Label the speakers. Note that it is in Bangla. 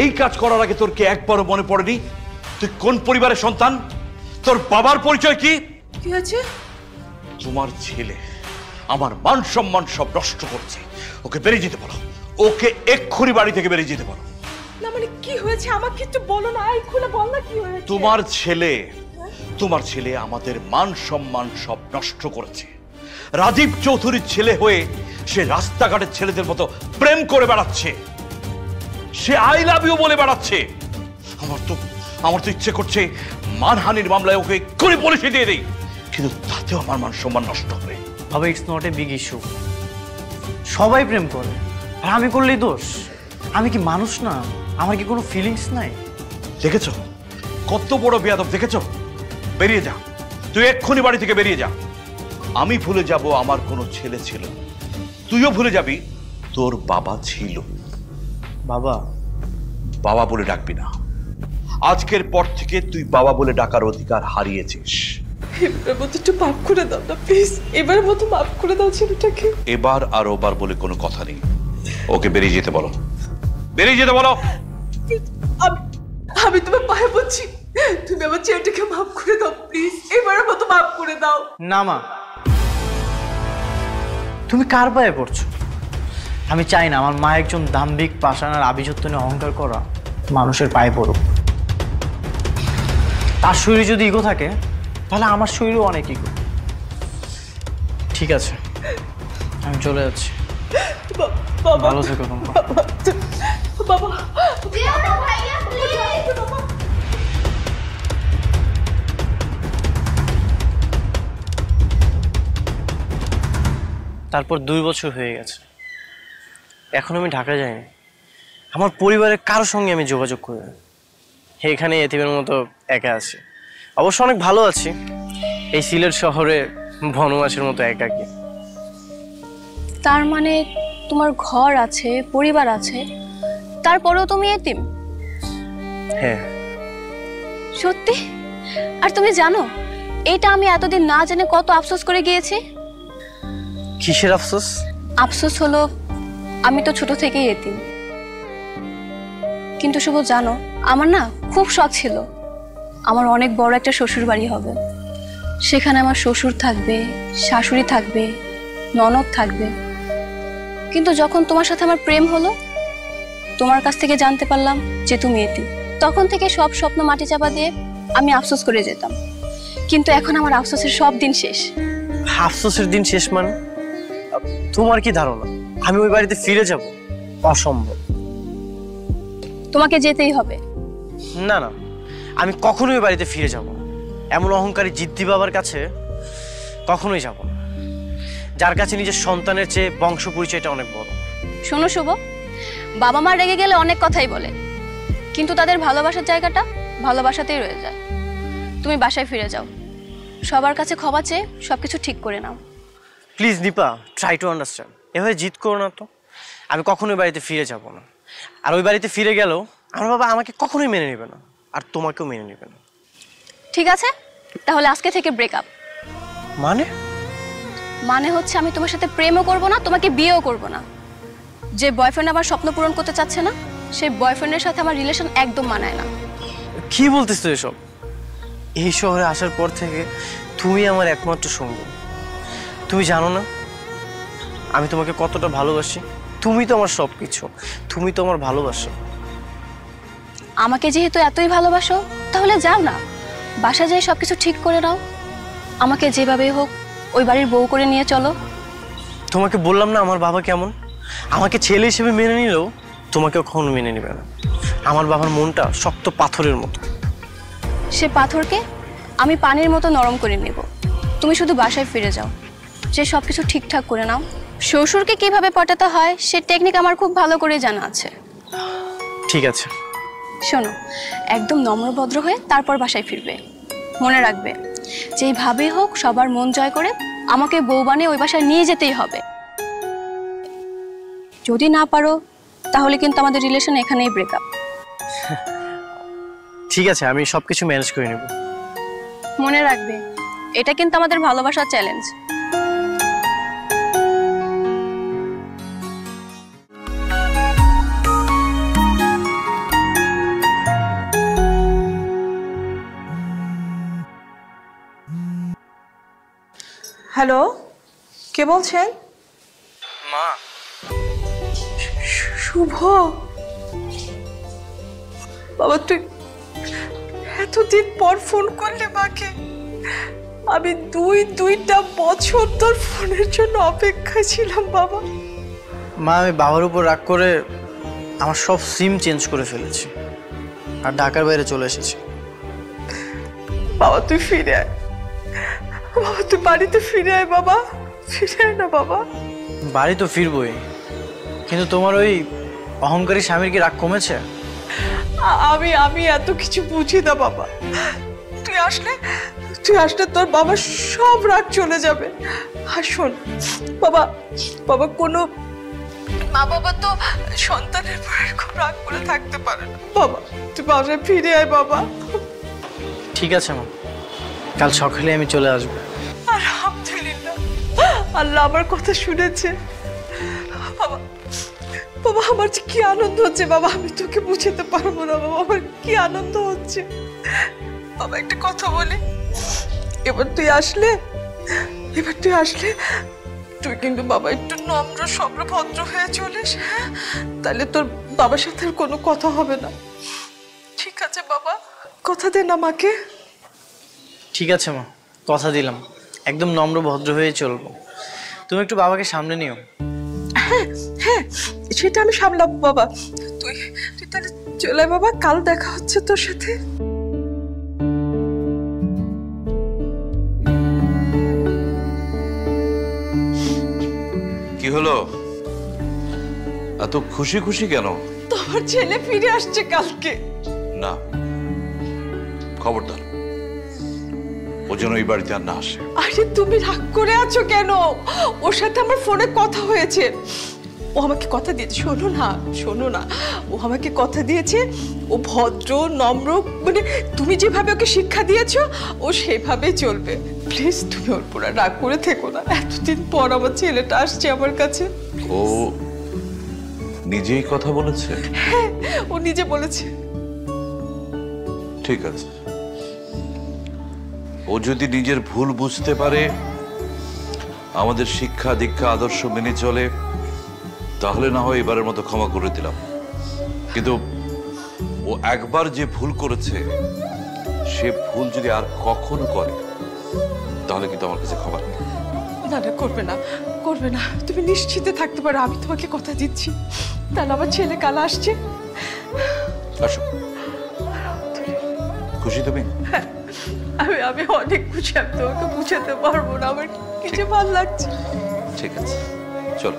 Speaker 1: এই কাজ করার আগে তোর কি একবারও মনে পড়েনি তুই কোন পরিবারের সন্তান? তোর বাবার পরিচয় কি?
Speaker 2: কি হয়েছে?
Speaker 1: তোমার ছেলে আমার মান সম্মান সব নষ্ট করছে। ওকে বেরিয়ে যেতে বলো, ওকে এক্ষুনি বাড়ি থেকে বেরিয়ে যেতে বলো।
Speaker 2: না মানে কি হয়েছে আমাকে একটু বলো না, এই খুলে বল না কি হয়েছে।
Speaker 1: তোমার ছেলে আমাদের মান সম্মান সব নষ্ট করেছে। রাজীব চৌধুরীর ছেলে হয়ে সে রাস্তাঘাটের ছেলেদের মতো প্রেম করে বেড়াচ্ছে, সে আই লাভ ইউ বলে বেড়াচ্ছে। আমার তো ইচ্ছে করছে মানহানির মামলায় ওকে এক্ষুনি পুলিশে দিয়ে দেই, কিন্তু তাতেও আমার মান সম্মান নষ্ট হবে।
Speaker 3: বাবা, it's not a big issue. সবাই প্রেম করে, আর আমি করলেই দোষ? আমি কি মানুষ না? আমার কি কোনো ফিলিংস নাই?
Speaker 1: দেখেছো কত বড় বেয়াদব, দেখেছো? বেরিয়ে যা, তুই এক্ষুনি বাড়ি থেকে বেরিয়ে যা। আমি ভুলে যাব আমার কোনো ছেলে ছিল, তুইও ভুলে যাবি তোর বাবা ছিল।
Speaker 3: বাবা
Speaker 1: বাবা বলে ডাকবি না, আজকের পর থেকে তুই বাবা বলে ডাকার অধিকার হারিয়েছিস।
Speaker 2: এবার মতো একটু মাফ করে দাও না প্লিজ, এবার মতো মাফ করে দাও ছেলেটাকে।
Speaker 1: এবার আর ওবার বলে কোনো কথা নেই, ওকে বেরিয়ে যেতে বলো, বেরিয়ে যেতে বলো।
Speaker 2: আমি তোমার পায়ে পড়ছি, তুমি আমার ছেলেটাকে মাফ করে দাও প্লিজ, এবার মতো মাফ করে দাও।
Speaker 3: না মা, তুমি কার পায়ে পড়ছো? আমি চাই না আমার মা একজন দাম্ভিক পাষাণ আর আভিজাত্য নিয়ে অহংকার করা মানুষের পায়ে পড়ুক। তার শরীরে যদি ইগো থাকে তাহলে আমার শরীরেও অনেক ইগো। ঠিক আছে, আমি চলে যাচ্ছি। ভালো থেকো তোমরা।
Speaker 2: বাবা
Speaker 3: তারপর 2 বছর হয়ে গেছে, এখন আমি ঢাকা যাইনি। আমার পরিবারের কারোর সঙ্গে আমি যোগাযোগ করি না। এখানে এতিমের মতো একা আছি। অবশ্য অনেক ভালো আছি, এই সিলেট শহরে বনবাসের মতো একাকী।
Speaker 4: তার মানে তোমার ঘর আছে, পরিবার আছে, তারপরেও তুমি এতিম?
Speaker 3: হ্যাঁ।
Speaker 4: সত্যি? আর তুমি জানো এটা আমি এতদিন না জেনে কত আফসোস করে গিয়েছি।
Speaker 3: কিসের আফসোস?
Speaker 4: আফসোস হলো আমি তো ছোট থেকেই এতিম। কিন্তু শুভ জানো, আমার না খুব শখ ছিল আমার অনেক বড় একটা শ্বশুর বাড়ি হবে, সেখানে আমার শ্বশুর থাকবে, শাশুড়ি থাকবে, ননদ থাকবে। কিন্তু যখন তোমার সাথে আমার প্রেম হলো, তোমার কাছ থেকে জানতে পারলাম যে তুমি এতিম। তখন থেকে সব স্বপ্ন মাটি চাপা দিয়ে আমি আফসোস করে যেতাম, কিন্তু এখন আমার আফসোসের সব দিন শেষ।
Speaker 3: আফসোসের দিন শেষ মানে? তোমার কি ধারণা আমি ওই বাড়িতে ফিরে যাব? অসম্ভব।
Speaker 4: তোমাকে যেতেই হবে।
Speaker 3: না না, আমি কখনোই ওই বাড়িতে ফিরে যাব না। এমন অহংকারী জিদ্দি বাবার কাছে কখনোই যাব না, যার কাছে নিজের সন্তানের চেয়ে বংশ পরিচয়টা অনেক বড়।
Speaker 4: শোনো শুভ, বাবা মা রেগে গেলে অনেক কথাই বলে, কিন্তু তাদের ভালোবাসার জায়গাটা ভালোবাসাতেই রয়ে যায়। তুমি বাসায় ফিরে যাও, সবার কাছে ক্ষমা চেয়ে সবকিছু ঠিক করে নাও।
Speaker 3: Please Dipa, try to understand. এভাবে জিদ করো না তো। আমি কখনোই বাড়িতে ফিরে যাব না, আর ওই বাড়িতে ফিরে গেলেও আমার বাবা আমাকে কখনোই মেনে নেবে না, আর তোমাকেও মেনে নেবে না।
Speaker 4: ঠিক আছে, তাহলে আজকে থেকে ব্রেকআপ।
Speaker 3: মানে?
Speaker 4: মানে হচ্ছে আমি তোমার সাথে প্রেমও করব না, তোমাকে বিয়েও করব না। যে বয়ফ্রেন্ড আমার স্বপ্ন পূরণ করতে চাচ্ছে না, সেই বয়ফ্রেন্ডের সাথে আমার রিলেশন একদম মানায় না।
Speaker 3: কি বলতেছো এসব? এই শহরে আসার পর থেকে তুমি আমার একমাত্র সঙ্গী। তুমি জানো না আমি তোমাকে কতটা ভালোবাসি? তুমি তো আমার সবকিছু, তুমি তো আমার ভালোবাসো।
Speaker 4: আমাকে যেহেতু এতই ভালোবাসো, তাহলে যাও না, বাসা যেয়ে সবকিছু ঠিক করে নাও। আমাকে যেভাবেই হোক ওই বাড়ির বউ করে নিয়ে চলো।
Speaker 3: তোমাকে বললাম না আমার বাবা কেমন? আমাকে ছেলে হিসেবে মেনে নিলেও তোমাকে কখনো মেনে নেবে না। আমার বাবার মনটা শক্ত পাথরের মতো।
Speaker 4: সে পাথরকে আমি পানির মতো নরম করে নেব। তুমি শুধু বাসায় ফিরে যাও, যে সবকিছু ঠিকঠাক করে নাও। শ্বশুরকে কিভাবে পটাতে হয় সে টেকনিক আমার খুব ভালো করে জানা আছে।
Speaker 3: ঠিক আছে।
Speaker 4: শোনো, একদম নম্রভদ্র হয়ে তারপর বাসায় ফিরবে। মনে রাখবে যেইভাবেই হোক সবার মন জয় করে আমাকে বউ বানিয়ে ওই বাসায় নিয়ে যেতেই হবে। যদি না পারো তাহলে কিন্তু আমাদের রিলেশন এখানেই ব্রেকআপ।
Speaker 3: ঠিক আছে, আমি সবকিছু ম্যানেজ করে নেব।
Speaker 4: মনে রাখবে এটা কিন্তু আমাদের ভালোবাসার চ্যালেঞ্জ।
Speaker 2: হ্যালো, কে বলছেন?
Speaker 3: মা,
Speaker 2: শুভ, বাবা তুই এতদিন পর ফোন করলে মাকে। আমি দুইটা বছর তোর ফোনের জন্য অপেক্ষায় ছিলাম বাবা।
Speaker 3: মা আমি বাবার উপর রাগ করে আমার সব সিম চেঞ্জ করে ফেলেছি আর ঢাকার বাইরে চলে এসেছি।
Speaker 2: বাবা তুই ফিরে আয়, বাবা তুই বাড়িতে ফিরে আয়, বাবা ফিরে আয় না বাবা।
Speaker 3: বাড়ি তো ফিরবই, কিন্তু তোমার ওই অহংকারী স্বামীর কি রাগ কমেছে?
Speaker 2: আমি এত কিছু বুঝি না বাবা। তুই আসলে তোর বাবার সব রাগ চলে যাবে। আর শোন বাবা, বাবা কোনো মা বাবা তো সন্তানের পর এরকম রাগ করে থাকতে পারে না। বাবা তুই বাসায় ফিরে আয় বাবা।
Speaker 3: ঠিক আছে মা, কাল সকালে আমি চলে আসবো।
Speaker 2: আলহামদুলিল্লাহ, আল্লাহ আমার কথা শুনেছে। বাবা, বাবা আমার যে কি আনন্দ হচ্ছে বাবা, আমি তোকে বুঝাতে পারবো না বাবা, আমার কি আনন্দ হচ্ছে। বাবা একটা কথা বলি, এবার তুই আসলে তুই কিন্তু বাবা একটু নম্র সব্র ভদ্র হয়ে চলিস, হ্যাঁ? তাহলে তোর বাবার সাথে আর কোনো কথা হবে না। ঠিক আছে বাবা, কথা দে না মাকে।
Speaker 3: ঠিক আছে মা, কথা দিলাম, একদম নম্র ভদ্র হয়ে চলবো। তুমি একটু বাবাকে সামনে নিও।
Speaker 2: হ্যাঁ হ্যাঁ, সেটা আমি সামলাবো বাবা। তুই তাহলে চলে আয় বাবা, কাল দেখা হচ্ছে তোর সাথে।
Speaker 1: কি হলো, এত খুশি খুশি কেন?
Speaker 2: তোমার ছেলে ফিরে আসছে কালকে।
Speaker 1: না, খবরদার ও যেন এই বাড়িতে আর না আসে।
Speaker 2: আরে তুমি রাগ করে আছো কেন? ওর সাথে আমার ফোনে কথা হয়েছে, ও আমাকে কথা দিয়েছে। শোনো না, ও আমাকে কথা দিয়েছে ও ভদ্র নম্র, মানে তুমি যেভাবে ওকে শিক্ষা দিয়েছো ও সেভাবেই চলবে। প্লিজ তুমি ওর পুরো রাগ করে থেকো না। এতদিন পর আমার ছেলেটা আসছে আমার কাছে।
Speaker 1: ও নিজেই কথা বলেছে?
Speaker 2: হ্যাঁ, ও নিজে বলেছে।
Speaker 1: ঠিক আছে, ও যদি নিজের ভুল বুঝতে পারে, আমাদের শিক্ষা দীক্ষা আদর্শ মেনে চলে, তাহলে না হয় এবারের মতো ক্ষমা করে দিলাম। কিন্তু ও একবার যে ভুল করেছে, সে ভুল যদি আর কখনো করে, তাহলে কিন্তু আমার কাছে ক্ষমা নেই।
Speaker 2: না না, করবে না, তুমি নিশ্চিন্তে থাকতে পারো, আমি তোমাকে কথা দিচ্ছি। তাহলে আমার ছেলে কাল আসছে।
Speaker 1: আসো, খুশি তুমি?
Speaker 2: আমি অনেক খুশি, আমি তোমাকে বুঝাতে পারবো না, আমার কিছু ভালো লাগছে।
Speaker 1: ঠিক আছে, চলো।